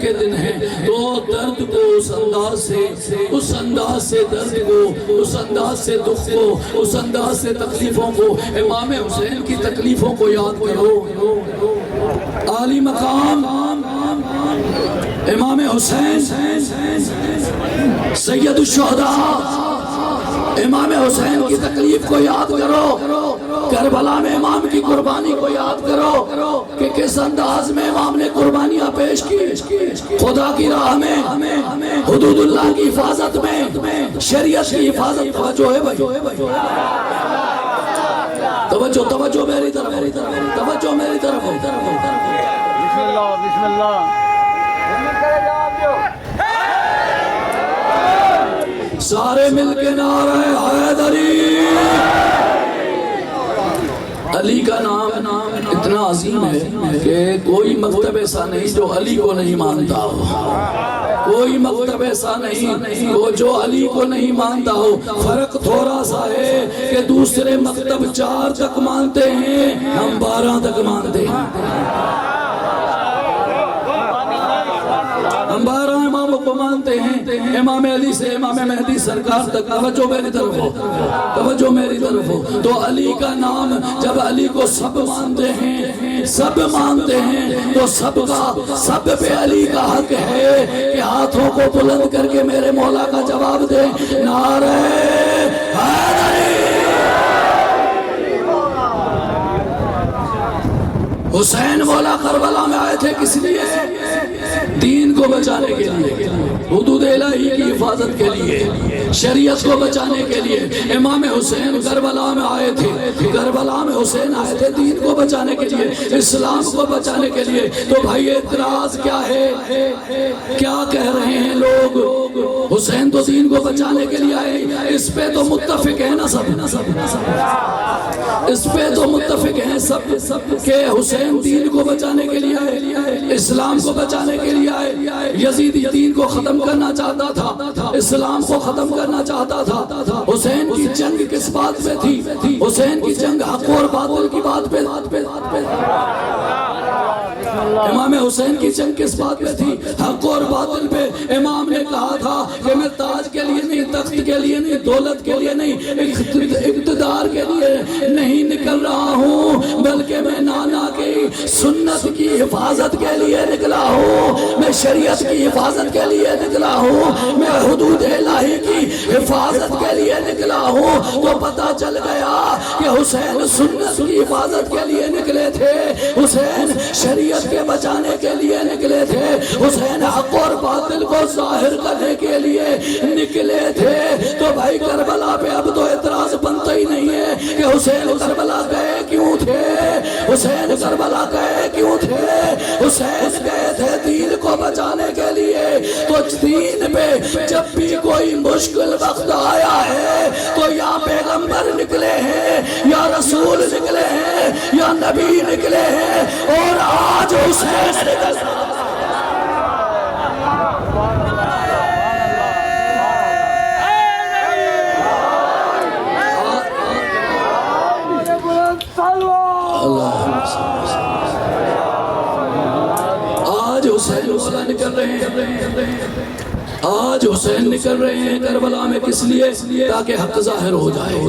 کے دن ہیں تو درد کو اس انداز سے درد کو، اس انداز سے دکھ کو، اس انداز سے تکلیفوں کو، امام حسین کی تکلیفوں کو یاد کرو۔ عالی مقام امام حسین سید الشہداء، امام حسین کی تکلیف کو یاد کرو، کربلا میں امام کی قربانی کو یاد کرو کہ کس انداز میں امام نے قربانیاں پیش کی، خدا کی راہ میں، حدود اللہ کی حفاظت میں، شریعت کی حفاظت۔ توجہ ہے بھائی، توجہ میری طرف، توجہ میری طرف۔ بسم اللہ بسم اللہ۔ سارے مل کے نعرہ حیدری۔ علی کا نام اتنا عظیم ہے کہ کوئی مکتب ایسا نہیں جو علی کو نہیں مانتا ہو، کوئی مکتب ایسا نہیں جو علی کو نہیں مانتا ہو۔ فرق تھوڑا سا ہے کہ دوسرے مکتب 4 تک مانتے ہیں، ہم 12 تک مانتے ہیں، ہم 12 اماموں کو مانتے ہیں، امام علی سے امام مہدی سرکار تک۔ توجہ میری طرف ہو، توجہ میری طرف ہو۔ تو علی کا نام جب علی کو سب مانتے ہیں، سب مانتے ہیں، تو سب پہ علی کا حق ہے کہ ہاتھوں کو بلند کر کے میرے مولا کا جواب دے، نعرہ حیدری۔ حسین مولا کربلا میں آئے تھے کس لیے؟ دین کو بچانے کے لیے، حدود الہی کی حفاظت کے لیے، شریعت کو بچانے کے لیے۔ امام حسین کربلا میں آئے تھے، کربلا میں حسین آئے تھے دین کو بچانے کے لیے، اسلام کو بچانے کے لیے۔ تو بھائی اعتراض کیا ہے؟ کیا کہہ رہے ہیں لوگ؟ حسین تو دین کو بچانے کے لیے آئے، اس پہ تو متفق ہے نا سب، اس پہ تو متفق ہیں سب کہ حسین دین کو بچانے کے لیے آئے، اسلام کو بچانے کے لیے آئے۔ یزید دین کو ختم کرنا چاہتا تھا، اسلام کو ختم کرنا چاہتا تھا۔ حسین کی جنگ کس بات پہ تھی؟ حسین کی جنگ حق اور باطل کی بات پہ۔ امام حسین کی جنگ کس بات پہ تھی؟ حق اور باطل پہ۔ امام نے کہا تھا کہ میں تاج کے لیے نہیں، تخت کے لیے نہیں، دولت کے لیے نہیں، اقتدار کے لیے نہیں نکل رہا ہوں، بلکہ میں نانا کی سنت کی حفاظت کے لیے نکلا ہوں، میں شریعت کی حفاظت کے لیے نکلا ہوں، میں حدود الہی کی حفاظت کے لیے نکلا ہوں۔ تو پتہ چل گیا کہ حسین سنت کی حفاظت کے لیے نکلے تھے، حسین شریعت کے بچانے کے لیے نکلے تھے، حسین حق اور باطل کو ظاہر کرنے کے لیے نکلے تھے۔ تو بھائی کربلا پہ اب تو اعتراض بنتا ہی نہیں ہے کہ حسین کربلا گئے کیوں تھے، حسین کربلا گئے کیوں تھے؟ حسین گئے تھے دین کو بچانے کے لیے۔ تو دین پہ جب بھی کوئی مشکل وقت آیا ہے تو یا پیغمبر نکلے ہیں، یا رسول نکلے ہیں، یا نبی نکلے ہیں، اور آج حسین نکل نکل رہے ہیں، آج حسین نکل رہے ہیں کربلا میں کس لیے؟ تاکہ حق ظاہر ہو جائے،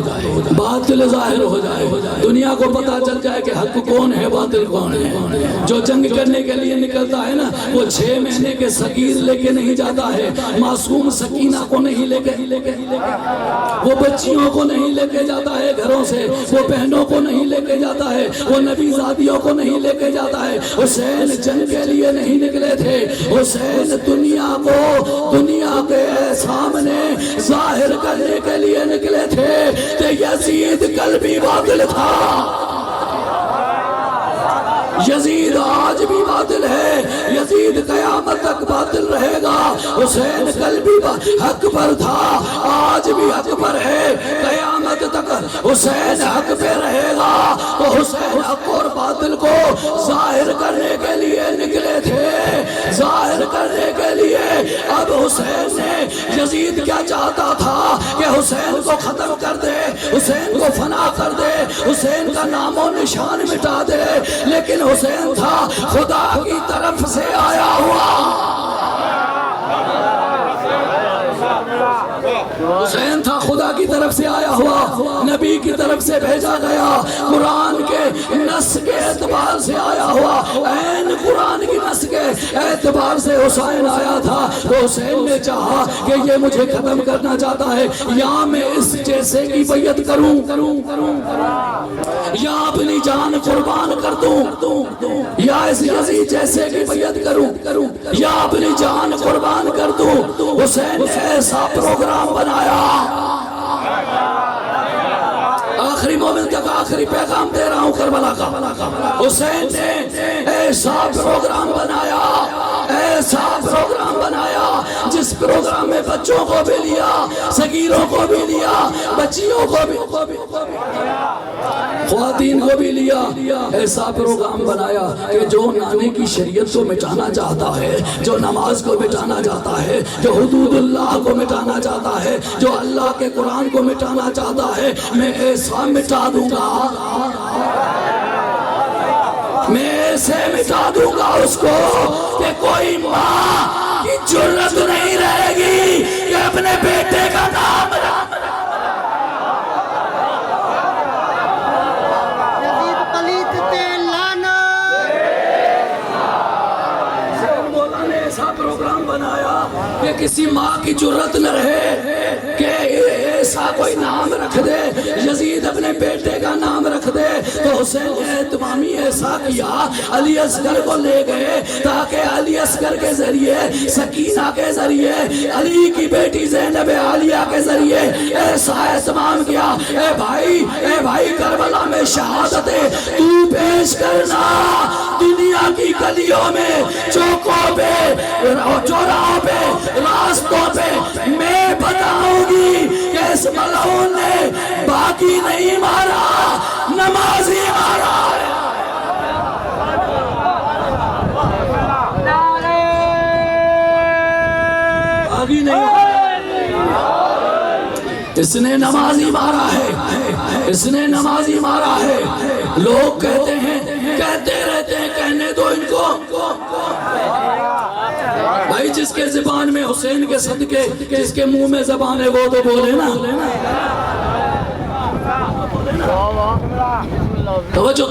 باطل ظاہر ہو جائے، دنیا کو پتا چل جائے کہ حق کون ہے، باطل کون ہے۔ جو جنگ کرنے کے لیے نکلتا ہے نا، وہ 6 مہینے کے صغیر لے کے نہیں جاتا ہے، معصوم سکینہ کو نہیں لے کے، وہ بچیوں کو نہیں لے کے جاتا ہے گھروں سے، وہ بہنوں کو نہیں لے کے جاتا ہے، وہ نبی زادیوں کو نہیں لے کے جاتا ہے۔ حسین جنگ کے لیے نہیں نکلے تھے، حسین دنیا کے سامنے ظاہر کرنے کے لیے نکلے تھے کہ یزید قلبی باطل تھا، یزید آج بھی باطل ہے، یزید قیامت تک باطل رہے گا۔ حسین قلبی حق پر تھا، آج بھی حق پر ہے، قیامت تک حسین حق پہ رہے گا۔ تو حسین حق اور باطل کو ظاہر کرنے کے لیے نکلے تھے، ظاہر کرنے کے لیے۔ اب حسین نے، یزید کیا چاہتا تھا کہ حسین کو ختم کر دے، حسین کو فنا کر دے، حسین کا نام و نشان مٹا دے، لیکن حسین تھا خدا کی طرف سے آیا ہوا طرف سے بھیجا گیا، قرآن کے نص کے اعتبار سے آیا ہوا، عین قرآن کی نص کے اعتبار سے حسین آیا تھا، تو حسین نے چاہا کہ یہ مجھے ختم کرنا چاہتا ہے، یا میں اس جیسے کی بیعت کروں یا اپنی جان قربان کر دوں، یا اس یزید جیسے کی بیعت کروں یا اپنی جان قربان کر دوں۔ حسین نے ایسا پروگرام بنایا، آخری مومن تک آخری پیغام دے رہا ہوں کربلا کا، حسین نے ایسا پروگرام بنایا، ایسا پروگرام بنایا جس پروگرام میں بچوں کو بھی لیا، صغیروں کو بھی لیا، بچیوں کو بھی، خواتین کو بھی لیا۔ ایسا پروگرام بنایا کہ جو نانے کی شریعت کو مٹانا چاہتا ہے، جو نماز کو مٹانا چاہتا ہے، جو حدود اللہ کو مٹانا چاہتا ہے، جو اللہ کے قرآن کو مٹانا چاہتا ہے، میں ایسا مٹا دوں گا، میں ایسے مٹا دوں گا اس کو کہ کوئی ماں کی جرت نہیں رہے گی کہ اپنے بیٹے کا نام کہ کسی ماں کی جرت نہ رہے کہ ایسا کوئی نام رکھ دے، یزید اپنے بیٹے کا نام رکھ دے۔ تو حسین نے اہتمامی ایسا کیا، علی اصغر کو لے گئے تاکہ علی اصغر کے ذریعے، سکینہ کے ذریعے، علی کی بیٹی زینب عالیہ کے ذریعے ایسا اہتمام کیا، اے بھائی کربلا میں شہادتیں تو پیش کرنا، دنیا کی گلیوں میں، چوکوں پہ، چوراہوں پہ، راستوں پہ میں بتاؤں گی کہ اس ملعون نے باقی نہیں مارا، نمازی مارا ہے۔ باقی نہیں، اس نے نمازی مارا ہے، اس نے نمازی مارا ہے۔ لوگ کہتے ہیں، کہتے رہتے ہیں، کہنے دو ان کو۔ بھائی جس کے زبان میں حسین کے صدقے، جس کے منہ میں زبان ہے وہ تو بولے نا۔ توجہ،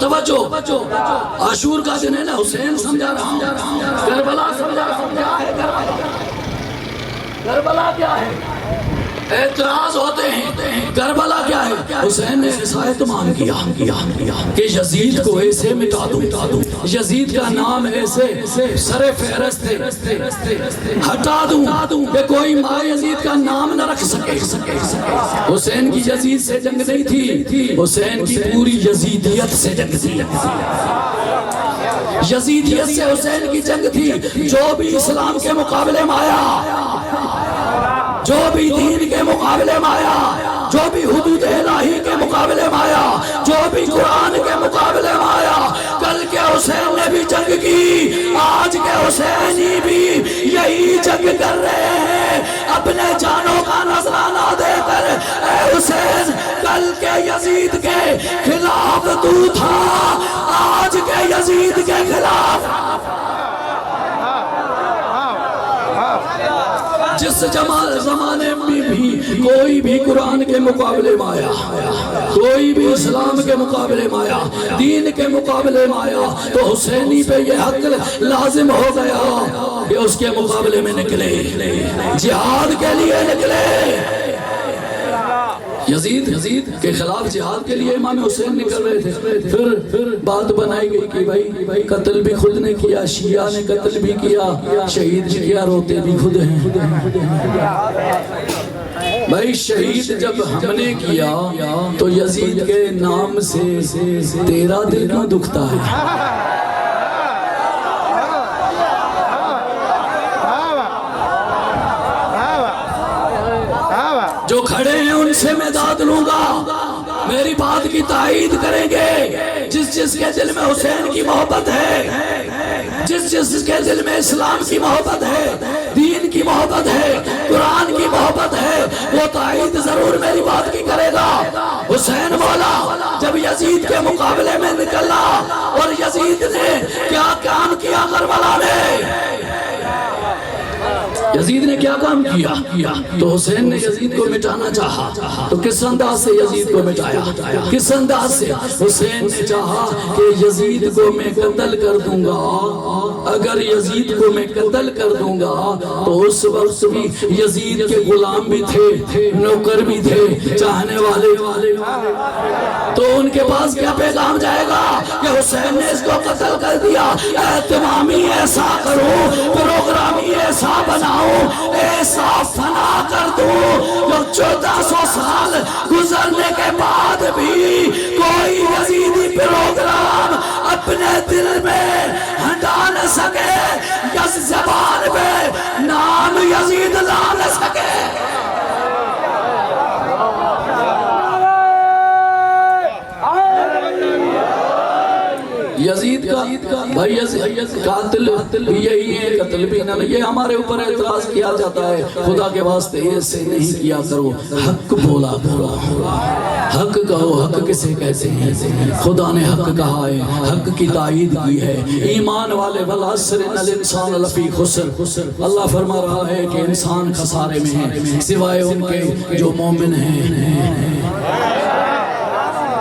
عاشور کا دن ہے نا، حسین سمجھا رہا ہوں، کربلا سمجھا رہا ہوں، کیا ہے کربلا کیا ہے؟ اعتراض ہوتے ہیں کربلا کیا ہے؟ حسین نے ایسا اہتمام کیا کہ یزید کو ایسے مٹا دوں، یزید کا نام ایسے سر فہرست ہٹا دوں کہ کوئی ماں یزید کا نام نہ رکھ سکے۔ حسین کی یزید سے جنگ نہیں تھی، حسین کی پوری یزیدیت سے جنگ تھی، یزیدیت سے حسین کی جنگ تھی۔ جو بھی اسلام کے مقابلے میں آیا، جو بھی دین کے مقابلے میں آیا، جو بھی حدود الہی کے مقابلے میں آیا، جو بھی قرآن کے مقابلے میں آیا، کل کے حسین نے بھی جنگ کی، آج کے حسینی بھی یہی جنگ کر رہے ہیں، اپنے جانوں کا نذرانہ دے کر۔ اے حسین، کل کے یزید کے خلاف تو تھا، آج کے یزید کے خلاف جس زمانے میں بھی کوئی بھی قرآن کے مقابلے میں آیا، کوئی بھی اسلام کے مقابلے میں آیا، دین کے مقابلے میں آیا، تو حسینی پہ یہ حق لازم ہو گیا کہ اس کے مقابلے میں نکلے، جہاد کے لیے نکلے۔ یزید کے خلاف جہاد کے لیے امام حسین نکل رہے تھے۔ پھر بات بنائی گئی کہ بھائی قتل بھی خود نے کیا، شیعہ نے قتل بھی کیا، شہید بھی کیا، روتے بھی خود ہیں۔ بھائی شہید جب ہم نے کیا تو یزید کے نام سے تیرا دل کیوں دکھتا ہے؟ جو کھڑے ہیں ان سے میں داد لوں گا، میری بات کی تائید کریں گے۔ جس کے دل میں حسین کی محبت ہے، جس کے دل میں اسلام کی محبت ہے، دین کی محبت ہے، قرآن کی محبت ہے، وہ تائید ضرور میری بات کی کرے گا۔ حسین مولا جب یزید کے مقابلے میں نکلا، اور یزید نے کیا کام کیا کربلا میں؟ یزید نے کیا کام کیا؟ تو حسین نے یزید کو مٹانا چاہا، تو کس انداز سے یزید کو مٹایا؟ کس انداز سے؟ حسین نے چاہا کہ یزید کو میں قتل کر دوں گا، اگر یزید کو میں قتل کر دوں گا تو اس وقت بھی یزید کے غلام بھی تھے، نوکر بھی تھے، چاہنے والے، تو ان کے پاس کیا پیغام جائے گا کہ حسین نے اس کو قتل کر دیا، اہتمامی ایسا کرو، پروگرامی ایسا بناؤ، ایسا فنا کر دو جو 1400 سال گزرنے کے بعد بھی کوئی یزیدی پروگرام اپنے دل میں ہٹا نہ سکے، اس زبان پہ نام یزید لا نہ سکے۔ یزید کا بھائی قاتل یہی ہے، قتل بھی نہ، یہ ہمارے اوپر اعتراض کیا جاتا ہے، خدا کے واسطے ایسے نہیں کیا کرو، حق بولا کرو، حق کہو، حق کسے کہتے ہیں؟ خدا نے حق کہا ہے، حق کی تائید کی ہے، ایمان والے والعصر ان الانسان لفی خسر، اللہ فرما رہا ہے کہ انسان خسارے میں ہے سوائے ان کے جو مومن ہیں،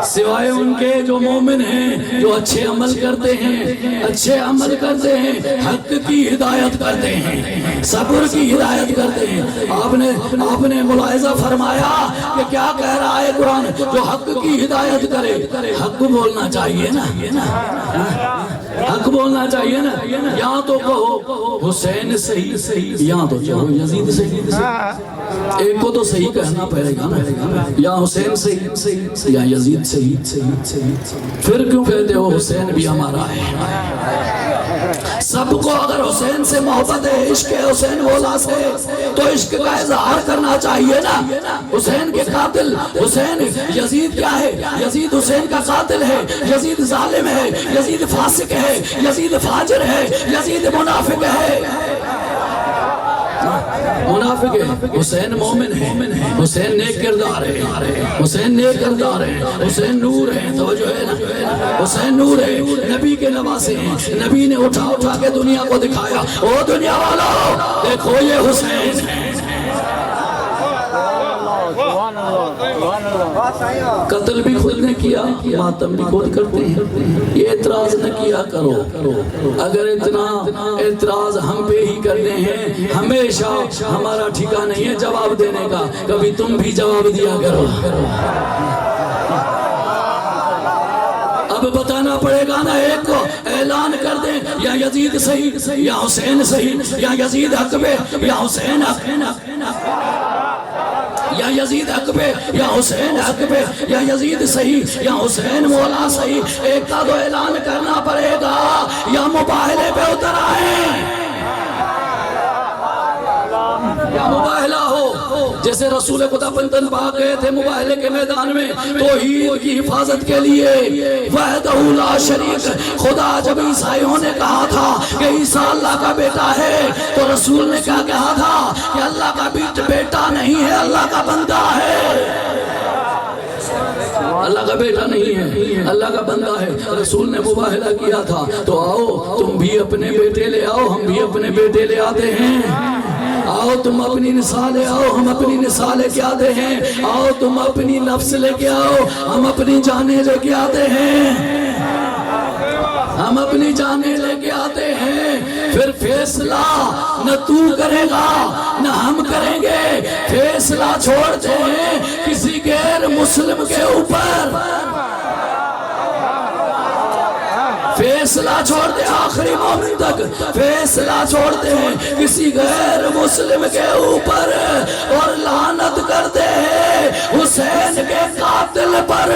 سوائے ان کے جو مومن ہیں، جو اچھے عمل کرتے ہیں، اچھے عمل کرتے ہیں، حق کی ہدایت کرتے ہیں، صبر کی ہدایت کرتے ہیں۔ آپ نے ملاحظہ فرمایا کہ کیا کہہ رہا ہے قرآن؟ جو حق کی ہدایت کرے، حق بولنا چاہیے نا، حق بولنا چاہیے نا، یہاں تو کہو حسین صحیح، یہاں تو کہو یزید صحیح، ایک کو تو صحیح کہنا پڑے گا نا، یا حسین صحیح یا یزید صحیح، پھر کیوں کہتے ہو حسین بھی ہمارا ہے؟ سب کو اگر حسین سے محبت ہے، عشق حسین مولا سے، تو عشق کا اظہار کرنا چاہیے نا۔ حسین کے قاتل حسین، یزید کیا ہے؟ یزید حسین کا قاتل ہے، یزید ظالم ہے، یزید فاسق ہے، یزید فاجر ہے، یزید منافق ہے، منافق ہے، حسین مومن ہے، حسین نیک کردار ہے، حسین نیک کردار ہے، حسین نور ہے، توجہ ہے نا، حسین نور ہے، نبی کے نواسے ہیں، نبی نے اٹھا کے دنیا کو دکھایا، او دنیا والو دیکھو یہ حسین ہے۔ قتل بھی خود نے کیا، ماتم بھی خود کرتے ہیں، یہ اعتراض نہ کیا کرو۔ اگر اتنا اعتراض ہم پہ ہی کرنے ہیں، ہمیشہ ہمارا ٹھیکہ نہیں ہے جواب دینے کا، کبھی تم بھی جواب دیا کرو۔ اب بتانا پڑے گا نا، ایک کو اعلان کر دیں یا یزید صحیح یا حسین صحیح، یا یزید حق پہ یا حسین حق، یا یزید حق پہ یا حسین حق پہ، یا یزید صحیح یا حسین مولا صحیح، ایک کا تو اعلان کرنا پڑے گا، یا مباہلے پہ اتر آئیں، یا مباہلہ ہو۔ جیسے رسول خدا بندن پاک گئے تھے مباہلے کے میدان میں توحید کی حفاظت کے لیے، وحدہ لا شریک، خدا جب عیسائیوں نے کہا تھا کہ عیسیٰ اللہ کا بیٹا ہے تو رسول نے کیا کہا تھا کہ اللہ کا بیٹا نہیں ہے، اللہ کا بندہ ہے، اللہ کا بیٹا نہیں ہے، اللہ کا بندہ ہے۔ رسول نے مباہلہ کیا تھا، تو آؤ تم بھی اپنے بیٹے لے آؤ، ہم بھی اپنے بیٹے لے آتے ہیں، آؤ تم اپنی نساء لے آؤ، ہم اپنی نساء لے کے آتے ہیں، آؤ تم اپنی نفس لے کے آؤ، ہم اپنی جانیں لے کے آتے ہیں، ہم اپنی جانیں لے کے آتے ہیں۔ پھر فیصلہ نہ تو کرے گا نہ ہم کریں گے، فیصلہ چھوڑتے ہیں کسی غیر مسلم کے اوپر، فیصلہ چھوڑتے آخری مومن تک، فیصلہ چھوڑتے ہیں کسی غیر مسلم کے اوپر، اور لعنت کرتے ہیں حسین کے قاتل پر،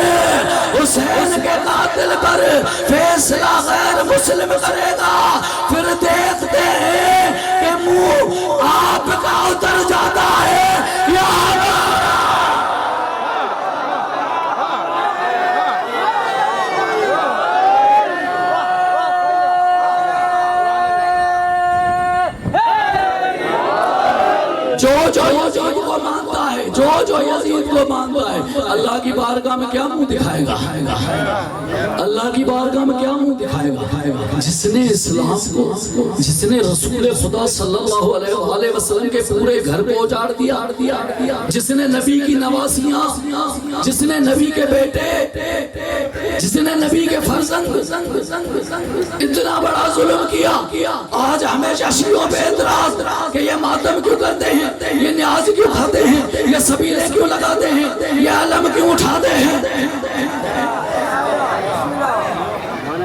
حسین کے قاتل پر فیصلہ غیر مسلم کرے گا، پھر دیکھتے ہیں کہ منہ آپ کا اتر جاتا ہے یا جو کو مانتا ہے، جو جو یزید کو مانتا ہے اللہ کی بارگاہ میں کیا منہ دکھائے گا؟ اللہ کی بارگاہ میں کیا منہ دکھائے گا؟ جس نے اسلام کو، جس نے رسول خدا صلی اللہ علیہ وسلم کے پورے گھر کو اجاڑ دیا، جس نے نبی کی نواسیاں، جس نے نبی کے بیٹے، جس نے نبی کے فرزند اتنا بڑا ظلم کیا، آج ہمیشہ شیعوں پہ اعتراض کہ یہ ماتم کیوں کرتے ہیں، یہ نیاز کیوں کھاتے ہیں، یہ سبیلیں کیوں لگاتے ہیں، یہ علم کیوں اٹھاتے ہیں۔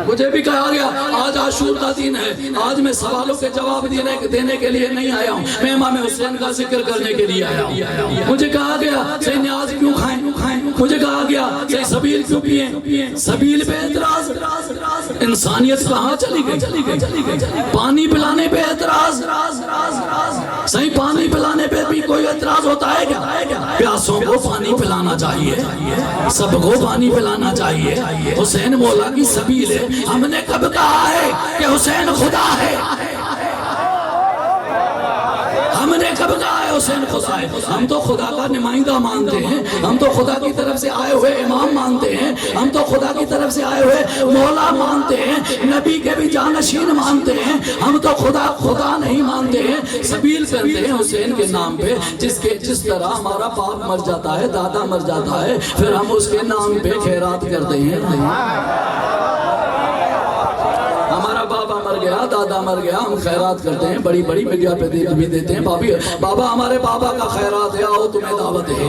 مجھے بھی کہا گیا آج عاشور کا دن ہے، آج میں سوالوں کے جواب دینے کے لیے نہیں آیا ہوں، میں امام حسین کا ذکر کرنے کے لیے آیا ہوں۔ مجھے کہا گیا صحیح نیاز کیوں کھائیں، مجھے کہا گیا صحیح سبیل کیوں پئیں، سبیل پہ اعتراض، انسانیت کہاں چلی گئی؟ پانی پلانے پہ اعتراض، صحیح پانی پلانے پہ بھی کوئی اعتراض ہوتا ہے کیا؟ پیاسوں کو پانی پلانا چاہیے، سب کو پانی پلانا چاہیے، حسین مولا کی سبیل ہے۔ ہم نے کب کہا ہے کہ حسین خدا ہے؟ ہم نے کب کہا ہے حسین خدا ہے؟ ہم تو خدا کا نمائندہ مانتے ہیں، ہم تو خدا کی طرف سے آئے ہوئے امام مانتے ہیں، ہم تو خدا کی طرف سے آئے ہوئے مولا مانتے ہیں، نبی کے بھی جانشین مانتے ہیں، ہم تو خدا نہیں مانتے ہیں، سبیل کرتے ہیں حسین کے نام پہ۔ جس طرح ہمارا باپ مر جاتا ہے، دادا مر جاتا ہے، پھر ہم اس کے نام پہ خیرات کرتے ہیں۔ ہمارا بابا مر گیا، دادا مر گیا، ہم خیرات کرتے ہیں، بڑی بڑی میڈیا پہ بھی دیتے ہیں، بابا ہمارے بابا کا خیرات ہے، آؤ تمہیں دعوت ہے،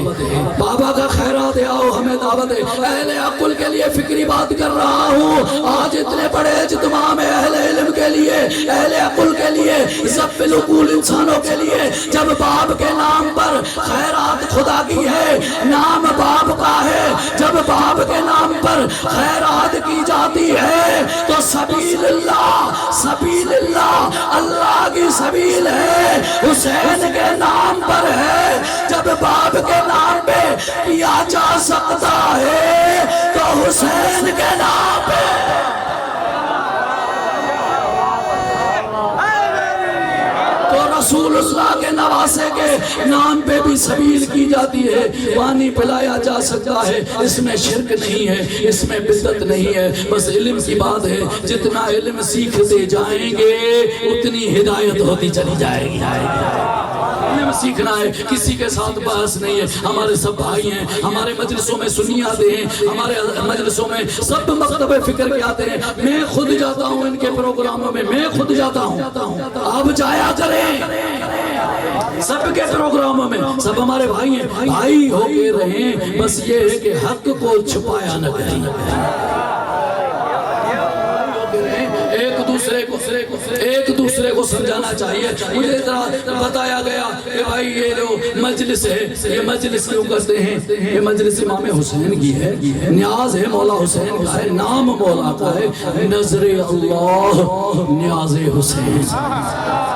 بابا کا خیرات ہے، آؤ ہمیں دعوت ہے۔ اہل عقل کے لیے فکری بات کر رہا ہوں، آج اتنے بڑے اجتماع میں اہل علم کے لیے، اہل عقل کے لیے، ضبط العقول انسانوں کے لیے، جب باپ کے نام پر خیرات خدا کی ہے، نام باپ کا ہے، جب باپ کے نام پر خیرات کی جاتی ہے تو سبیل اللہ اللہ کی سبیل ہے، حسین کے نام پر ہے۔ جب باپ کے نام پہ کیا جا سکتا ہے تو حسین کے نام پہ۔ رسول اللہ کے نواسے کے نام پہ بھی سبیل کی جاتی ہے، پانی پلایا جا سکتا ہے، اس میں شرک نہیں ہے، اس میں بدعت نہیں ہے، بس علم کی بات ہے۔ جتنا علم سیکھتے جائیں گے اتنی ہدایت ہوتی چلی جائے گی۔ علم سیکھنا ہے، کسی کے ساتھ بحث نہیں ہے، ہمارے سب بھائی ہیں، ہمارے مجلسوں میں سنی آتے ہیں، ہمارے مجلسوں میں سب مکتب فکر کے آتے ہیں، میں خود جاتا ہوں ان کے پروگراموں میں، میں خود جاتا ہوں، آپ جایا کریں سب کے پروگراموں میں، سب ہمارے بھائی ہیں، بھائی ہو کے رہیں، بس یہ ہے کہ حق کو چھپایا نہ کریں، ایک دوسرے کو سمجھانا چاہیے۔ مجھے بتایا گیا کہ بھائی یہ جو مجلس ہے، یہ مجلس کیوں کرتے ہیں؟ یہ مجلس امام حسین کی ہے، نیاز ہے مولا حسین کا ہے، نام مولا کا ہے، نظر اللہ نیاز حسین،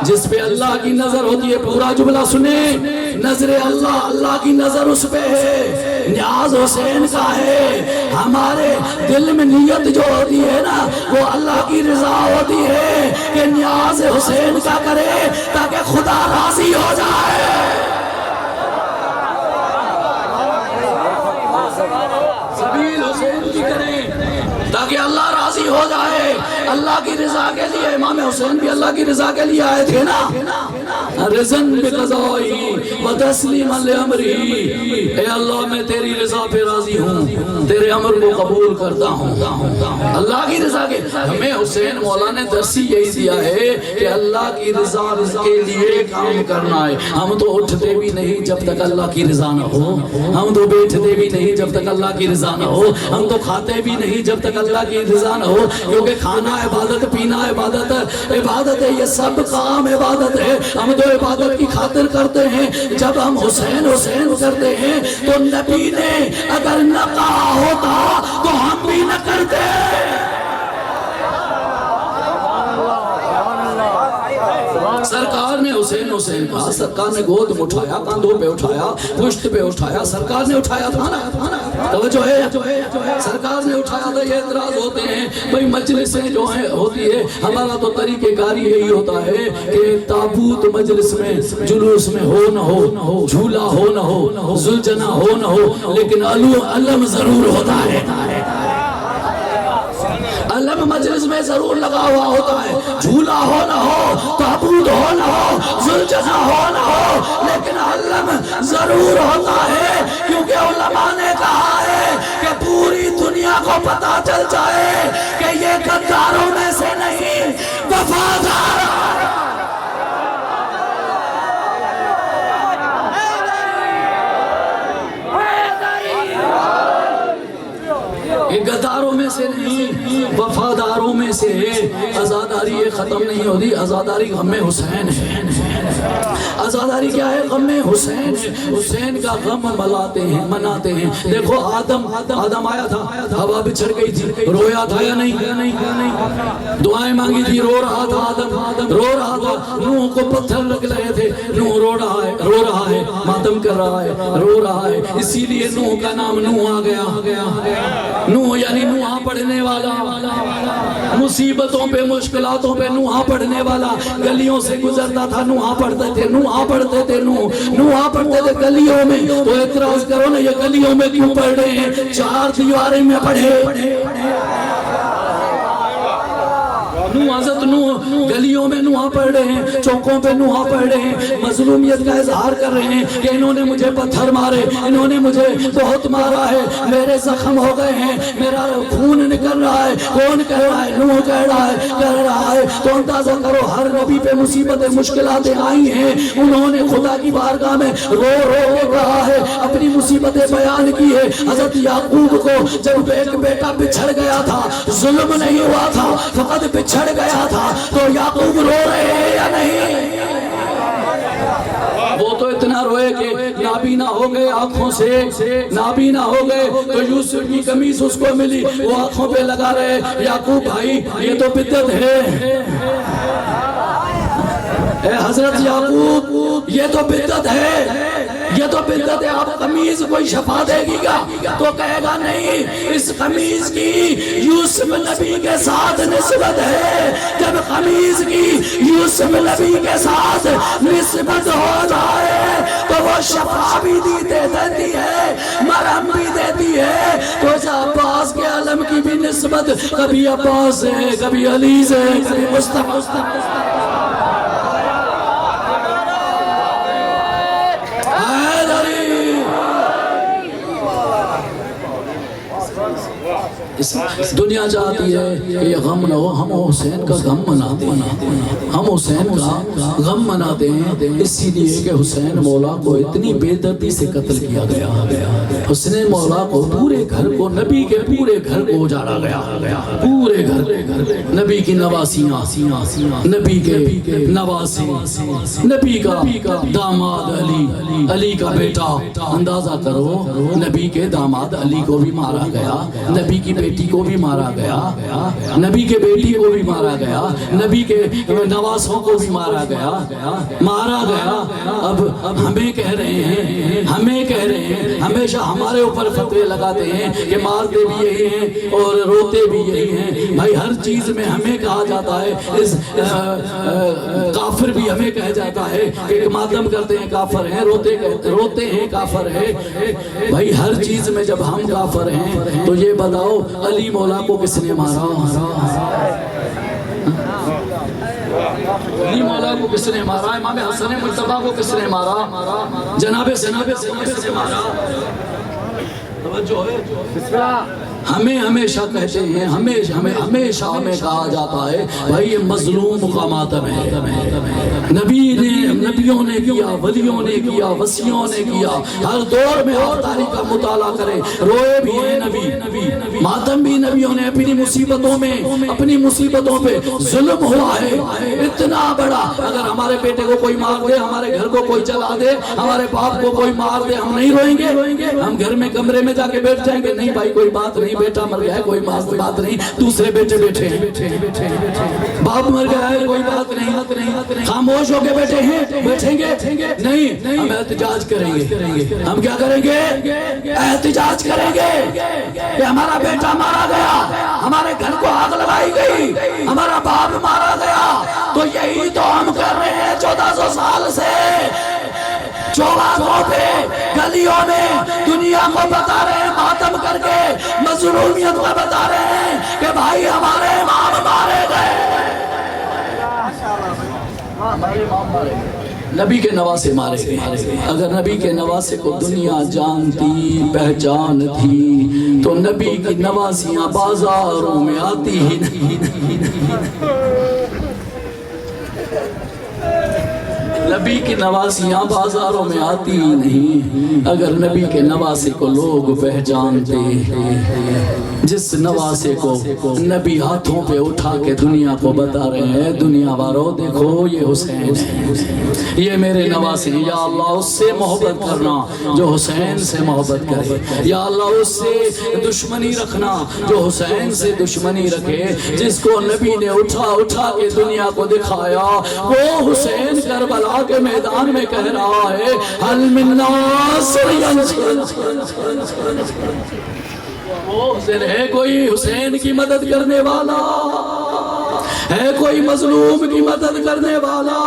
جس پہ اللہ کی نظر ہوتی ہے۔ پورا جملہ سنیں، نظر اللہ، اللہ کی نظر اس پہ ہے، نیاز حسین کا ہے۔ ہمارے دل میں نیت جو ہوتی ہے نا، وہ اللہ کی رضا ہوتی ہے کہ نیاز حسین کا کرے تاکہ خدا راضی ہو جائے۔ سبیل حسین کی کریں تاکہ اللہ راضی ہو جائے، اللہ کی رضا کے لیے۔ امام حسین بھی اللہ کی رضا کے لیے آئے تھے نا، رضن بقضائی و تسلیما لامری، اے اللہ میں تیری رضا پہ راضی ہوں، تیرے امر کو قبول کرتا ہوں، اللہ کی رضا کے۔ ہمیں حسین مولا نے درسی یہی دیا ہے کہ اللہ کی رضا کے لیے کام کرنا ہے۔ ہم تو اٹھتے بھی نہیں جب تک اللہ کی رضا نہ ہو، ہم تو بیٹھتے بھی نہیں جب تک اللہ کی رضا نہ ہو، ہم تو کھاتے بھی نہیں جب تک اللہ کی رضا نہ ہو، کیونکہ کھانا عبادت، پینا عبادت ہے، یہ سب کام عبادت ہے۔ ہم تو عبادت کی خاطر کرتے ہیں، جب ہم حسین حسین کرتے ہیں تو نبی نے اگر نہ کہا ہوتا تو ہم بھی نہ کرتے۔ سرکار نے حسین حسین کہا، سرکار نے گود میں اٹھایا، کاندھوں پہ اٹھایا، پشت پہ اٹھایا، سرکار نے اٹھایا تھا نا، توجہ ہے، سرکار نے اٹھایا تھا۔ یہ اعتراض ہوتے ہیں بھئی مجلسیں جو ہیں ہوتی ہے، ہمارا تو طریقہ کاری یہی ہوتا ہے کہ تابوت مجلس میں جلوس میں ہو نہ ہو، جھولا ہو نہ ہو، زلجنہ ہو نہ ہو، لیکن علم ضرور ہوتا ہے، علم مجلس میں ضرور لگا ہوا ہوتا ہے، جھولا ہو نہ ہو، تابوت ہو نہ ہو، زلجنہ ہو نہ ہو، لیکن علم ضرور ہوتا ہے، کیونکہ علماء نے کہا ہے کہ پوری دنیا کو پتا چل جائے کہ یہ غداروں میں سے نہیں، وفادار یہ غداروں میں سے نہیں، وفاداروں میں سے ہے۔ عزاداری یہ ختم نہیں ہوتی، عزاداری غم حسین ہے، عزاداری کیا ہے؟ غم حسین ہے، حسین کا غم مناتے ہیں۔ دیکھو آدم آیا تھا، ہوا بچھڑ گئی تھی، رویا تھا یا نہیں؟ دعائیں مانگی تھی، رو رہا تھا آدم، رو رہا تھا، نوح کو پتھر لگ رہے تھے، نوح رو رہا ہے، ماتم کر رہا ہے، رو رہا ہے، اسی لیے نوح کا نام نوح آ گیا، نوح یعنی نوحہ پڑھنے والا، مصیبتوں پہ مشکلاتوں پہ نوحہ پڑھنے والا، گلیوں سے گزرتا تھا، نوحہ پڑھتے تھے، نوحہ پڑھتے تھے گلیوں میں۔ تو اعتراض کرو نا، یہ گلیوں میں کیوں پڑھ رہے ہیں؟ چار دیواریں میں پڑھے، حضرت نوح گلیوں میں نوحہ پڑھ رہے ہیں، چوکوں پہ نوحہ پڑھ رہے ہیں، مظلومیت کا اظہار کر رہے ہیں کہ انہوں نے مجھے پتھر مارے، انہوں نے مجھے بہت مارا ہے، میرے زخم ہو گئے ہیں، میرا خون نکل رہا ہے۔ کون کہہ رہا ہے؟ نوح کہہ رہا ہے۔ تو اندازہ کرو ہر نبی پہ مصیبتیں مشکلاتیں آئی ہیں، انہوں نے خدا کی بارگاہ میں رو رہا ہے، اپنی مصیبتیں بیان کی ہے۔ حضرت یعقوب کو جب ایک بیٹا بچھڑ گیا تھا، ظلم نہیں ہوا تھا، فقط بچھڑ گیا تھا، تو یعقوب رو رہے ہیں یا نہیں؟ وہ تو اتنا روئے کہ نابینا ہو گئے، آنکھوں سے نابینا ہو گئے، تو یوسف کی قمیص اس کو ملی، وہ آنکھوں پہ لگا رہے، یعقوب بھائی یہ تو بدعت ہے، اے حضرت یعقوب یہ تو بدعت ہے، یہ تو بدعت ہے۔ آپ قمیض کوئی شفا دے گی گا تو کہے گا نہیں، اس قمیض کی یوسف نبی کے ساتھ نسبت ہے۔ جب قمیض کی یوسف نبی کے ساتھ نسبت ہو جائے تو وہ شفا بھی دیتی ہے، مرہم بھی دیتی ہے۔ تو عباس کے علم کی بھی نسبت کبھی عباس ہے، کبھی علی سے، کبھی مصطفیٰ۔ دنیا چاہتی ہے کہ یہ غم نہ ہو، ہم حسین کا غم مناتے ہیں، ہم حسین کا غم مناتے ہیں، اسی لیے کہ حسین مولا کو اتنی بے دردی سے قتل کیا گیا، حسین مولا کو پورے گھر کو، نبی کے پورے گھر کو اجاڑا گیا، پورے گھر، نبی کی نواسیاں، نبی کے نواسی، نبی کا داماد علی کا بیٹا، اندازہ کرو نبی کے داماد علی کو بھی مارا گیا، نبی کی بیٹی کو بھی مارا گیا، نبی کے بیٹی کو بھی مارا گیا، نبی کے نواسوں کو بھی مارا گیا۔ اب ہمیں کہہ رہے ہیں، ہمیشہ ہمارے اوپر فتوے لگاتے ہیں کہ مارتے بھی یہی ہیں اور روتے بھی یہی ہیں۔ بھائی ہر چیز میں ہمیں کہا جاتا ہے، اس کافر بھی ہمیں کہا جاتا ہے کہ ماتم کرتے ہیں کافر ہیں، روتے ہیں کافر ہے۔ بھائی ہر چیز میں جب ہم کافر ہیں تو یہ بتاؤ علی مولا کو کس نے مارا؟ علی مولا کو کس نے مارا؟ امام حسن مرتضیٰ کو کس نے مارا؟ جناب سے کس نے مارا؟ توجہ ہے؟ ہمیں ہمیشہ کہتے ہیں، ہمیشہ ہمیں کہا جاتا ہے بھائی یہ مظلوم کا ماتم ہے۔ نبیوں نے کیا، ولیوں نے کیا، وسیعوں نے کیا، ہر دور میں آپ تاریخ کا مطالعہ کریں، روئے بھی ہیں نبی، ماتم بھی نبیوں نے اپنی مصیبتوں پہ ظلم ہوا ہے اتنا بڑا۔ اگر ہمارے بیٹے کو کوئی مار دے، ہمارے گھر کو کوئی جلا دے، ہمارے باپ کو کوئی مار دے، ہم نہیں روئیں گے؟ ہم گھر میں کمرے میں جا کے بیٹھ جائیں گے؟ نہیں بھائی کوئی بات نہیں، بیٹا مر گیا ہے کوئی بات نہیں، دوسرے بیٹے بیٹھے ہیں، باپ مر گیا ہے کوئی بات نہیں، خاموش ہو کے بیٹھے ہیں، بیٹھیں گے نہیں، ہم احتجاج کریں گے، ہم کیا کریں گے؟ احتجاج کریں گے کہ ہمارا بیٹا مارا گیا، ہمارے گھر کو آگ لگائی گئی، ہمارا باپ مارا گیا، تو یہی تو ہم کر رہے ہیں 1400 سال سے، چوراہوں پہ گلیوں میں دنیا کو بتا رہے ہیں، ماتم کر کے مظلومیت کو بتا رہے ہیں کہ بھائی ہمارے امام مارے گئے، نبی کے نواسے مارے گئے۔ اگر نبی کے نواسے کو دنیا جانتی پہچان تھی تو نبی کی نواسیاں بازاروں میں آتی ہی نہیں، نبی کی نواسیاں بازاروں میں آتی ہی نہیں، اگر نبی کے نواسے کو لوگ پہچانتے، جس نواسے کو نبی ہاتھوں پہ اٹھا کے دنیا کو بتا رہے ہیں، دنیا وارو دیکھو یہ حسین ہے، یہ میرے نواسے ہیں، یا اللہ اس سے محبت کرنا جو حسین سے محبت کرے، یا اللہ اس سے دشمنی رکھنا جو حسین سے دشمنی رکھے، جس کو نبی نے اٹھا کے دنیا کو دکھایا، وہ حسین کربلا کے میدان میں کہہ رہا ہے حل من ناصر ہے کوئی حسین کی مدد کرنے والا، ہے کوئی مظلوم کی مدد کرنے والا۔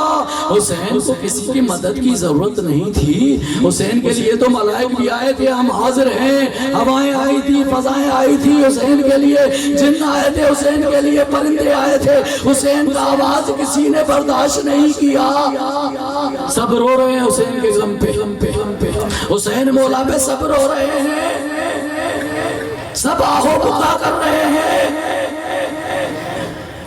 حسین کو کسی کی مدد کی ضرورت نہیں تھی، حسین کے لیے تو ملائک بھی آئے تھے، ہم حاضر ہیں، ہوائیں آئی تھی، فضائیں آئی تھی حسین کے لیے، جن آئے تھے حسین کے لیے، پرندے آئے تھے، حسین کا آواز کسی نے برداشت نہیں کیا، سب رو رہے ہیں حسین کے غم پہ، حسین مولا پہ سب رو رہے ہیں، سب آہو بکا کر رہے ہیں۔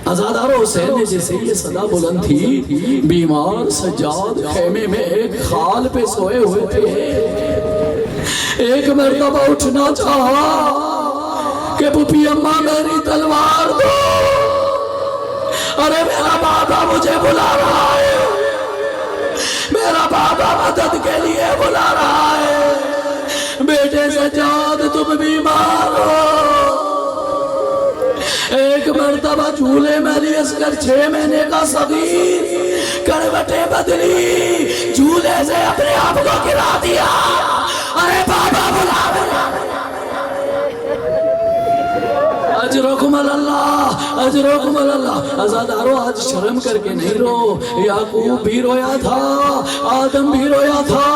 عزادار حسین نے جیسے یہ صدا بلند تھی، بیمار سجاد خیمے میں ایک خال پہ سوئے ہوئے تھے، ایک مرتبہ اٹھنا چاہا کہ پھوپھی اماں میری تلوار دو، ارے میرا بابا مجھے بلا رہا ہے، میرا بابا مدد کے لیے بلا رہا ہے، بیٹے سجاد تم بیمار ہو۔ ایک مرتبہ چولہے میں لیس کر 6 مہینے کا صغیر کروٹیں بدلی، چولہے سے اپنے آپ کو گرا دیا، ارے بابا بلا اجرکم اللہ، اجرکم اللہ۔ عزادارو آج شرم کر کے نہیں رو، یعقوب بھی رویا تھا، آدم بھی رویا تھا،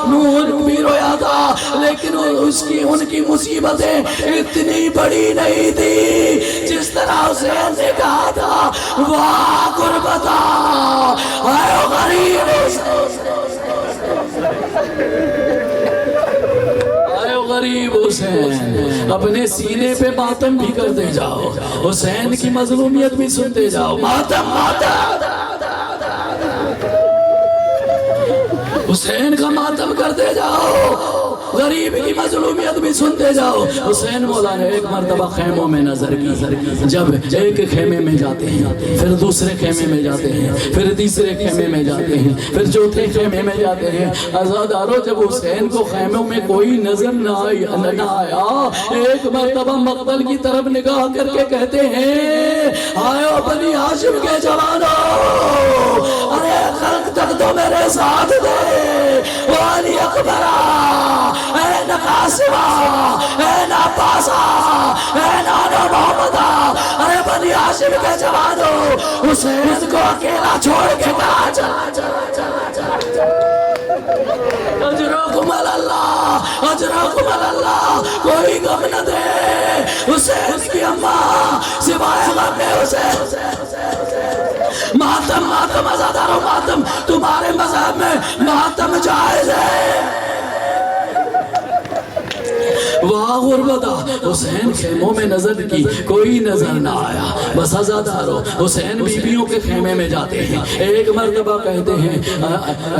نوح بھی رویا تھا، لیکن ان کی مصیبتیں اتنی بڑی نہیں تھی جس طرح حسین نے کہا تھا واہ غربتا اے غریب غریب حسین، اپنے سینے پہ ماتم بھی کرتے جاؤ، حسین کی مظلومیت بھی سنتے جاؤ، ماتم ماتم، حسین کا ماتم کرتے جاؤ، غریب کی مظلومیت بھی سنتے جاؤ۔ حسین مولا نے ایک مرتبہ خیموں میں نظر کی، جب ایک خیمے میں جاتے ہیں، پھر دوسرے خیمے میں جاتے ہیں، پھر تیسرے خیمے میں جاتے ہیں، پھر چوتھے خیمے میں جاتے ہیں، عزادارو جب حسین کو خیموں میں کوئی نظر نہ آیا، ایک مرتبہ مقتل کی طرف نگاہ کر کے کہتے ہیں آئے بنی ہاشم کے جوانوں، ارے خلق تک تو میرے ساتھ دے، والی اکبرہ، اے نقاسمہ، اے ناباسہ، اے نانو محمدہ، ارے بنی ہاشم کے جوانوں، حسین کو اکیلا چھوڑ کے کہا اجرکم اللہ، اجرکم اللہ، کوئی غم نہ دے حسین کی اماں سوائے غم حسین، ماتم ماتم عزادارو ماتم، تمہارے مذہب میں ماتم جائز ہے، واہ غربتا۔ حسین خیموں میں نظر کی، کوئی نظر نہ آیا، بس عزادارو حسین بیویوں کے خیمے میں جاتے ہیں، ایک مرتبہ کہتے ہیں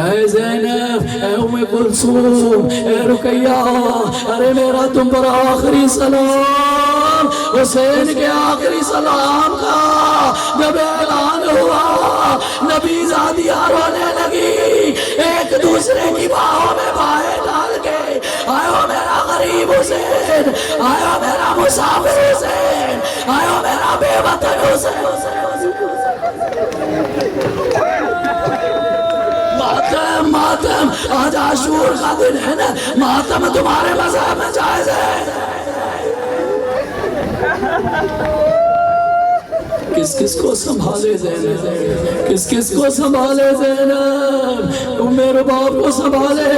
اے زینب، اے ام کلثوم، اے رقیہ، ارے میرا تم پر آخری سلام، حسین کے آخری سلام کا جب اعلان ہوا، نبی زادیاں رونے لگی، ایک دوسرے کی باہوں میں باہیں ڈال کے آئے ہو میرا غریب حسین، آئے ہو میرا مسافر حسین، آئے ہو میرا بے وطن حسین۔ ماتم ماتم آج عاشور کا دن ہے نا، ماتم تمہارے مذہب میں جائز ہے۔ کس کس کو سنبھالے زینب، کس کس کو سنبھالے زینب، میرے باپ کو سنبھالے،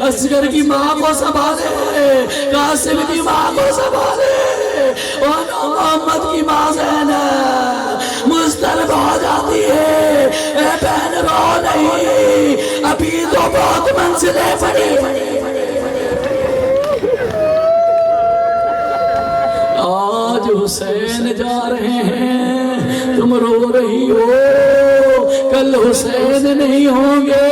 اصغر کی ماں کو سنبھالے، قاسم کی ماں کو سنبھالے، اور محمد کی ماں زینب مضطرب ہو جاتی ہے۔ اے بہن رو نہیں، ابھی تو بہت منزلیں پڑی۔ آج حسین جا رہے ہیں، تم رو رہی ہو، کل حسین نہیں ہوں گے،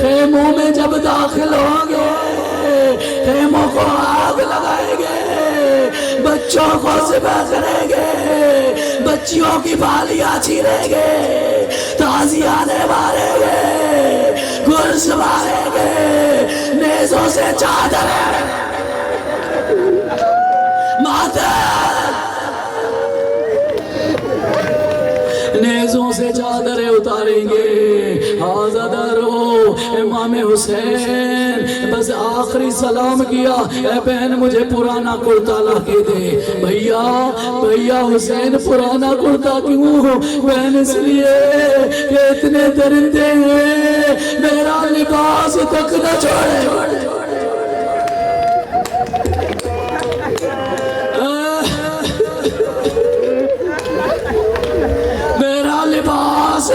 خیموں میں جب داخل ہوں گے، خیموں کو آگ لگائیں گے، بچوں کو ذبح کریں گے، بچیوں کی بالیاں چیریں گے، تازیانے ماریں گے، گرز ماریں گے، نیزوں سے چادریں نیزوں سے چادریں اتاریں گے۔ آزادارو امام حسین بس آخری سلام کیا، اے بہن مجھے پرانا کرتا لا کے دے۔ بھیا بھیا حسین پرانا کرتا کیوں؟ بہن اس لیے کہ اتنے درندے ہیں، میرا لباس تک نہ چھوڑے۔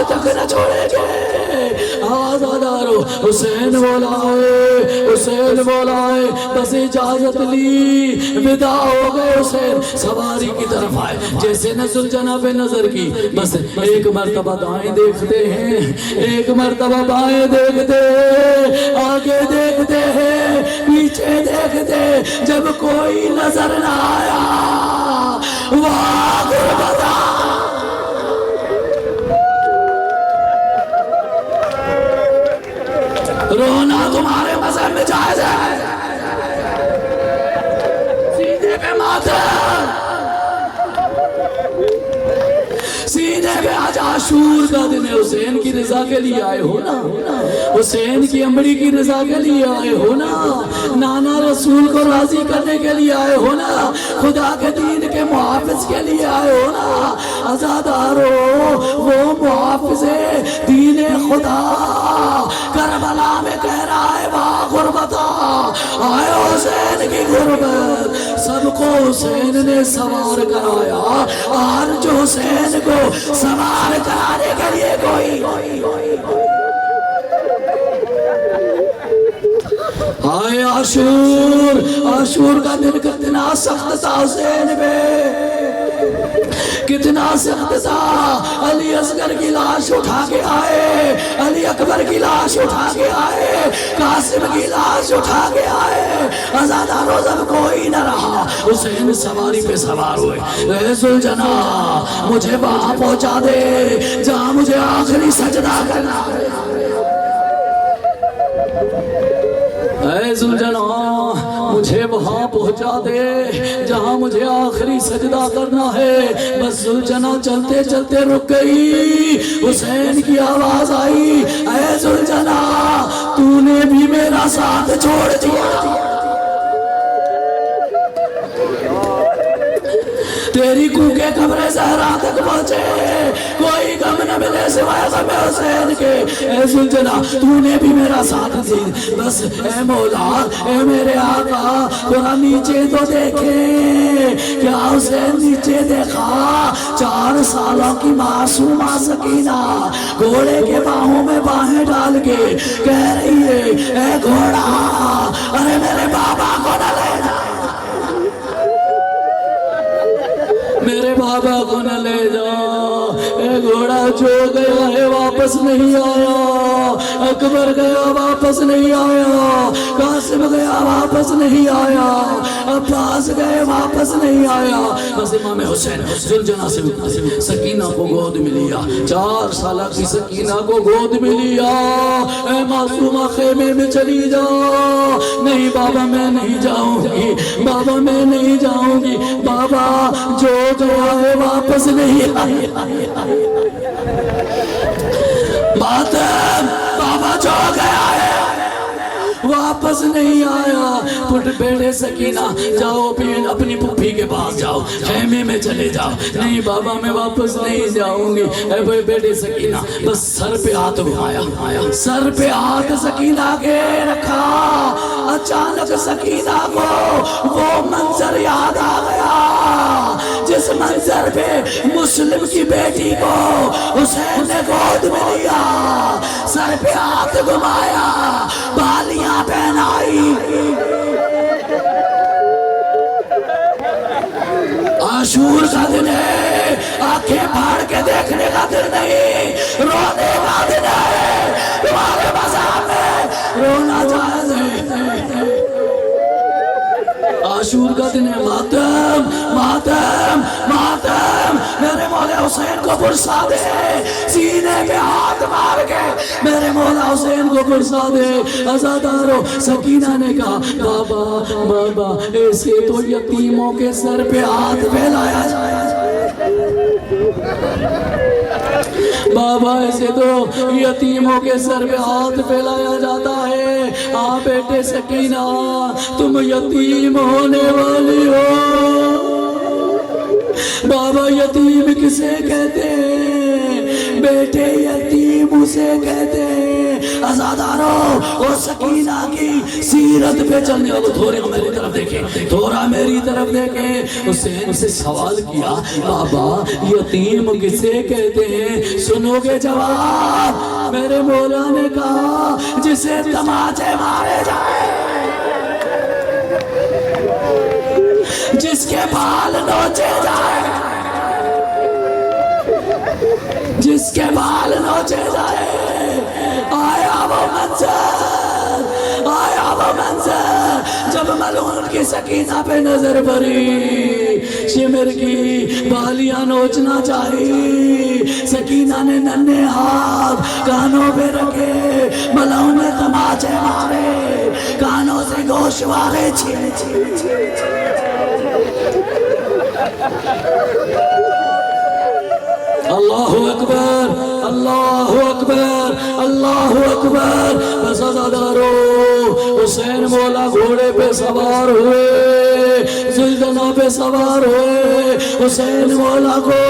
تک نہ چھوڑے گے۔ آزادارو حسین بولائے، حسین بولائے، بس اجازت لی، ودا ہو گئے حسین، سواری کی طرف آئے، جیسے نزل جناب نظر کی، بس ایک مرتبہ دائیں دیکھتے ہیں، ایک مرتبہ بائیں دیکھتے ہیں، آگے دیکھتے ہیں، پیچھے دیکھتے، جب کوئی نظر نہ آیا، واہ غربتہ، رونا تمہارے مذہب میں جائز ہے۔ سینے پہ ماتم، سینے پہ آج عاشور کا دن ہے، حسین کی رضا کے لیے آئے ہو نا، حسین کی امڑی کی رضا کے لیے آئے ہو نا، نانا رسول کو راضی کرنے کے لیے آئے ہو نا، خدا کے دین کے محافظ کے لیے آئے ہو نا۔ آزادارو وہ محافظ دین خدا کربلا میں کہہ رہا ہے واہ غربتہ، آئے حسین کی غربت، سب کو حسین نے سوار کرایا، آج جو حسین کو سوار کرانے کے لیے کوئی آئے۔ عاشور، عاشور کا دن کتنا سخت تھا حسین پہ، کتنا سخت تھا۔ علی اصغر کی لاش اٹھا کے آئے، علی اکبر کی لاش اٹھا کے آئے، قاسم کی لاش اٹھا کے آئے، آزادارو جب کوئی نہ رہا، حسین سواری پہ سوار ہوئے۔ اے ذوالجنا مجھے وہاں پہنچا دے جہاں مجھے آخری سجدہ کرنا ہے۔ اے ذوالجنا مجھے وہاں پہنچا دے جہاں مجھے آخری سجدہ کرنا ہے۔ بس ذوالجنا چلتے چلتے رک گئی، حسین کی آواز آئی، اے ذوالجنا تو نے بھی میرا ساتھ چھوڑ دیا، تیری کوکے قبر زہرا تک پہنچے، کوئی غم نہ ملے سوائے غم حسین کے۔ اے ذوالجنا تو نے بھی میرا ساتھ دی، بس اے مولا اے میرے آقا تھوڑا نیچے تو دیکھیں۔ کیا حسین نیچے دیکھا؟ 4 سالوں کی معصومہ سکینہ گھوڑے کے باہوں میں باہیں ڈال کے کہہ رہی ہے، اے گھوڑا ارے میرے بابا کو نہ لینا، میرے بابا کو نہ لے جا، اے گھوڑا جو گیا ہے واپس نہیں آیا، اکبر گیا واپس نہیں آیا، قاسم گیا واپس نہیں آیا، عباس گئے واپس نہیں آیا، بس امام حسین ذوالجناح سے سکینہ کو گود میں لیا، 4 سالہ کی سکینہ کو گود میں لیا، اے معصومہ خیمے میں چلی جا، نہیں بابا میں نہیں جاؤں گی، بابا میں نہیں جاؤں گی، بابا جو گیا ہے واپس نہیں آیا، بابا جو گیا ہے واپس نہیں آیا، پٹ بیٹے سکینہ جاؤ اپنی پھوپھی کے پاس جاؤ، خیمے میں چلے جاؤ، نہیں بابا میں واپس نہیں جاؤں گی، اے بیٹے سکینہ بس سر پہ ہاتھ گھمایا، سر پہ ہاتھ سکینہ کے رکھا، اچانک سکینہ کو وہ منظر یاد آ گیا جس منظر پہ مسلم کی بیٹی کو حسین نے گود میں لیا، سر پہ ہاتھ گھمایا، بالیاں پہنائی، عاشور کا دن ہے، آنکھیں پھاڑ کے دیکھنے کا دن نہیں، رونے کا دن ہے، تمہارے مذہب میں رونا جائز ہے، عاشور کا دن ہے، ماتم ماتم ماتم، میرے مولا حسین کو پرسا دے، سینے پہ ہاتھ مار کے میرے مولا حسین کو پرسا دے، عزادارو سکینہ نے کہا بابا بابا ایسے تو یتیموں کے سر پہ ہاتھ پھیلایا جائے، بابا ایسے تو یتیموں کے سر پہ ہاتھ پھیلایا جاتا ہے، ہاں بیٹے سکینہ تم یتیم ہونے والی ہو، بابا یتیم کسے کہتے ہیں، بیٹے یتیم اسے کہتے ہیں، عزادارو اور سکینہ کی سیرت پہ چلنے والوں تھوڑا میری طرف دیکھیں، تھوڑا میری طرف دیکھیں، حسین سے سوال کیا بابا یتیم کسے کہتے ہیں، سنو گے جواب، میرے مولا نے کہا جسے تماچے مارے جائے، جس کے بال نوچے جائے، جس کے بال نوچے جائے، آیا وہ منظر، آیا وہ منظر جب ملعون کی سکینہ پہ نظر پڑی، شمر کی بالیاں نوچنا چاہی، سکینہ نے ننھے ہاتھ کانوں پہ رکھے، ملعون نے تماچے مارے، کانوں سے گوشوارے چھینے، اللہ اکبر اللہ اکبر اللہ اکبر، بس عزادارو حسین مولا گھوڑے پہ سوار ہوئے، ذوالجناح پہ سوار ہوئے، حسین مولا کو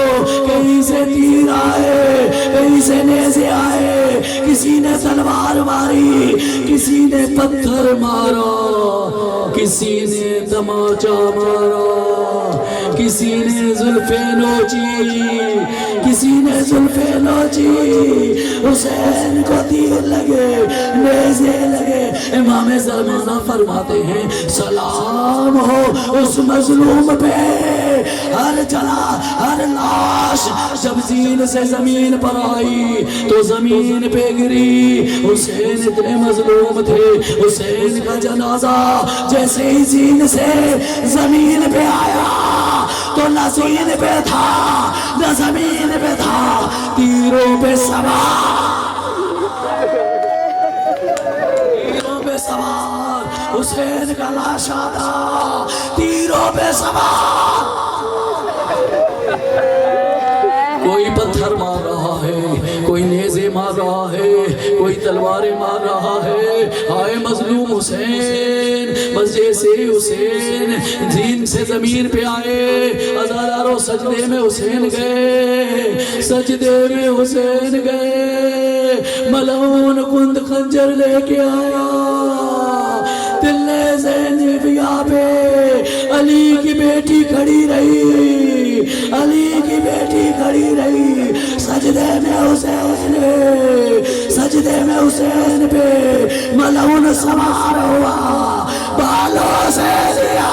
کہیں سے تیر آئے، کہیں سے نیزے آئے، کسی نے تلوار ماری، کسی نے پتھر مارا، کسی نے تماچا مارا، کسی نے زلفیں نوچی، کسی نے زلفیں نوچی، حسین کو تیر لگے، نیزے لگے، امام زمانہ فرماتے ہیں سلام ہو اس مظلوم پہ، ہر جلا ہر لاش جب زین سے زمین پر آئی تو زمین پہ گری، حسین اتنے مظلوم تھے، حسین کا جنازہ جیسے ہی زین سے زمین پہ آیا تو نہ زین پہ تھا نہ زمین پہ تھا، تیروں پہ سوار، تیروں پہ سوار، حسین کا لاشا تھا، تیروں پہ سوار، کوئی پتھر مار رہا ہے، کوئی نیزے مار رہا ہے، کوئی تلواریں مار رہا ہے، ہائے مظلوم حسین، بس جیسے ہی حسین دین سے زمین پہ آئے، عزادارو سجدے میں حسین گئے، سجدے میں حسین گئے، ملعون کند خنجر لے کے آیا، دلے زینبیہ پہ علی کی بیٹی کھڑی رہی، علی کی بیٹی کھڑی رہی، سجدے میں حسین پہ، سجدے میں حسین پہ ملعون سوار ہوا، بالوں سے لیا،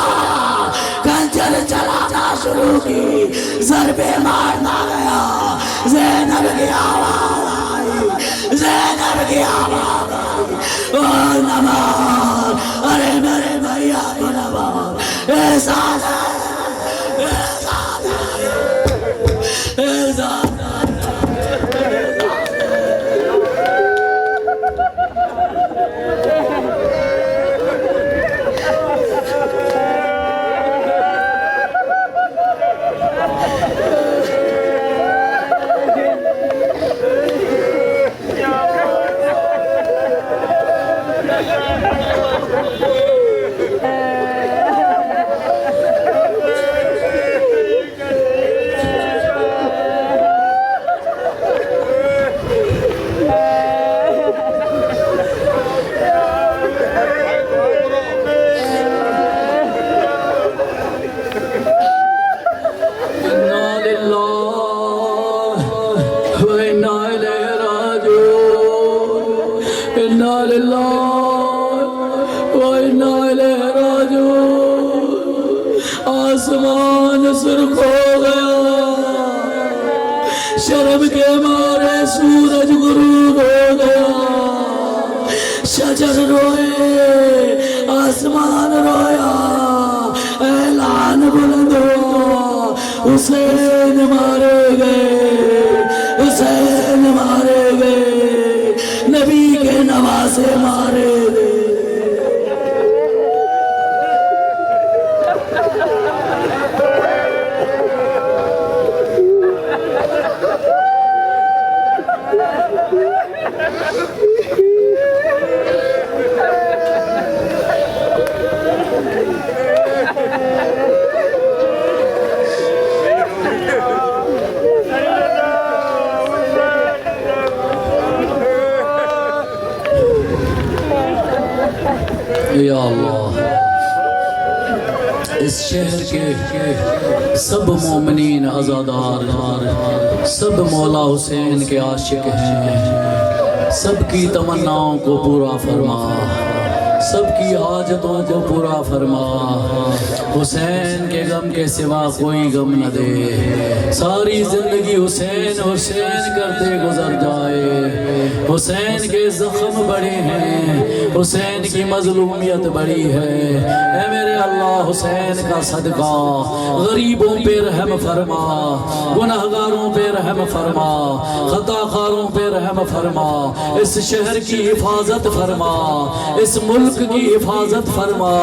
کنجر چلانا شروع کی، ضربے مارنا گیا، زینب کی آواز آئی، زینب کی آواز نماز، ارے میرے بھیا کی نماز، احسان ہے، احسان ہے، احسان ہے۔ آسمان سرخ ہو گیا، شرم کے مارے سورج غروب ہو گیا، شجر روئے، آسمان رویا، اعلان بلند ہوا، حسین مارے گئے، حسین مارے گئے، نبی کے نواسے مارے گئے۔ یا اللہ، اس شہر کے سب مومنین عزادار، سب مولا حسین کے عاشق ہیں، سب کی تمناؤں کو پورا فرما، سب کی حاجتوں کو پورا فرما، حسین کے غم کے سوا کوئی غم نہ دے، ساری زندگی حسین حسین کرتے گزر جائے، حسین کے زخم بڑے ہیں، حسین کی مظلومیت بڑی ہے، اے میرے اللہ حسین کا صدقہ، غریبوں پہ رحم فرما، گناہگاروں پہ رحم فرما، خطا کاروں پہ رحم فرما، اس شہر کی حفاظت فرما، اس ملک کی حفاظت فرما،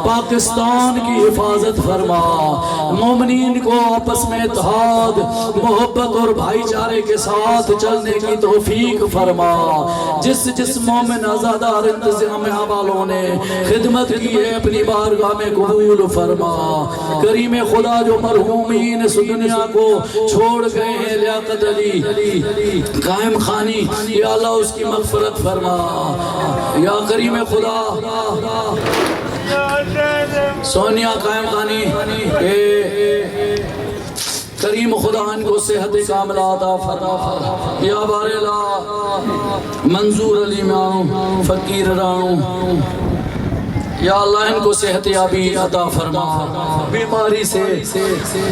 پاکستان کی حفاظت فرما، مومنین کو آپس میں اتحاد، محبت اور بھائی چارے کے ساتھ چلنے کی توفیق فرما، جس مومن عزادار انتظامیہ والوں نے خدمت کی ہے اپنی بارگاہ میں قبول فرما، کریم خدا جو مرحومین اس دنیا کو چھوڑ گئے ہیں، لیاقت علی قائم خانی، یا اللہ اس کی مغفرت فرما، یا کریم خدا سونیا قائم خانی کریم خدا ان کو صحت کاملہ عطا فرما، یا بار اللہ منظور علی میاں فقیر رانو، یا اللہ ان کو صحت یابی عطا فرما، بیماری سے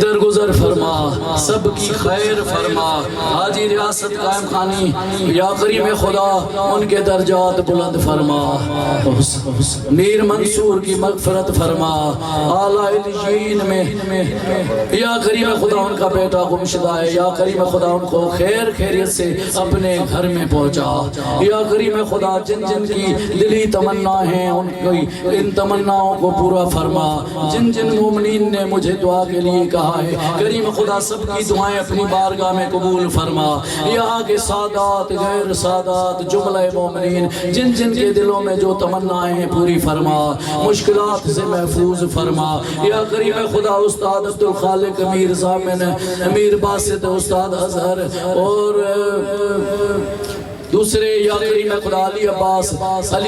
درگزر فرما، سب کی خیر فرما، حاجی ریاست قائم خانی یا کریم خدا ان کے درجات بلند فرما، میر منصور کی مغفرت فرما، اعلیٰ علیین میں یا کریم خدا ان کا بیٹا گمشدہ ہے، یا کریم خدا ان کو خیر خیریت سے اپنے گھر میں پہنچا، یا کریم خدا جن جن کی دلی تمنا ہیں ان تمناؤں کو پورا فرما، جن جن مومنین نے مجھے دعا کے لیے کہا ہے کریم خدا سب کی دعائیں اپنی بارگاہ میں قبول فرما، یہاں کے سادات غیر سادات جملہ مومنین جن جن کے دلوں میں جو تمنائیں ہیں پوری فرما، مشکلات سے محفوظ فرما، یا کریم خدا استاد عبدالخالق امیر زامن امیر باسط استاد اظہر اور دوسرے یا کریم خدا علی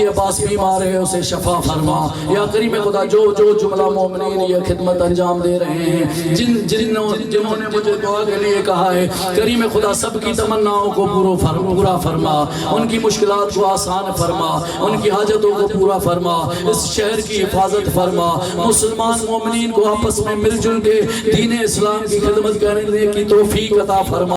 عباس بیمار ہے اسے شفا فرما، یا کریم خدا جو جملہ مومنین یہ خدمت انجام دے رہے ہیں جنہوں نے مجھے دعا کے لیے کہا ہے کریم خدا سب کی تمناؤں کو پورا فرما، ان کی مشکلات کو آسان فرما، ان کی حاجتوں کو پورا فرما، اس شہر کی حفاظت فرما، مسلمان مومنین کو آپس میں مل جل کے دین اسلام کی خدمت کرنے کی توفیق عطا فرما۔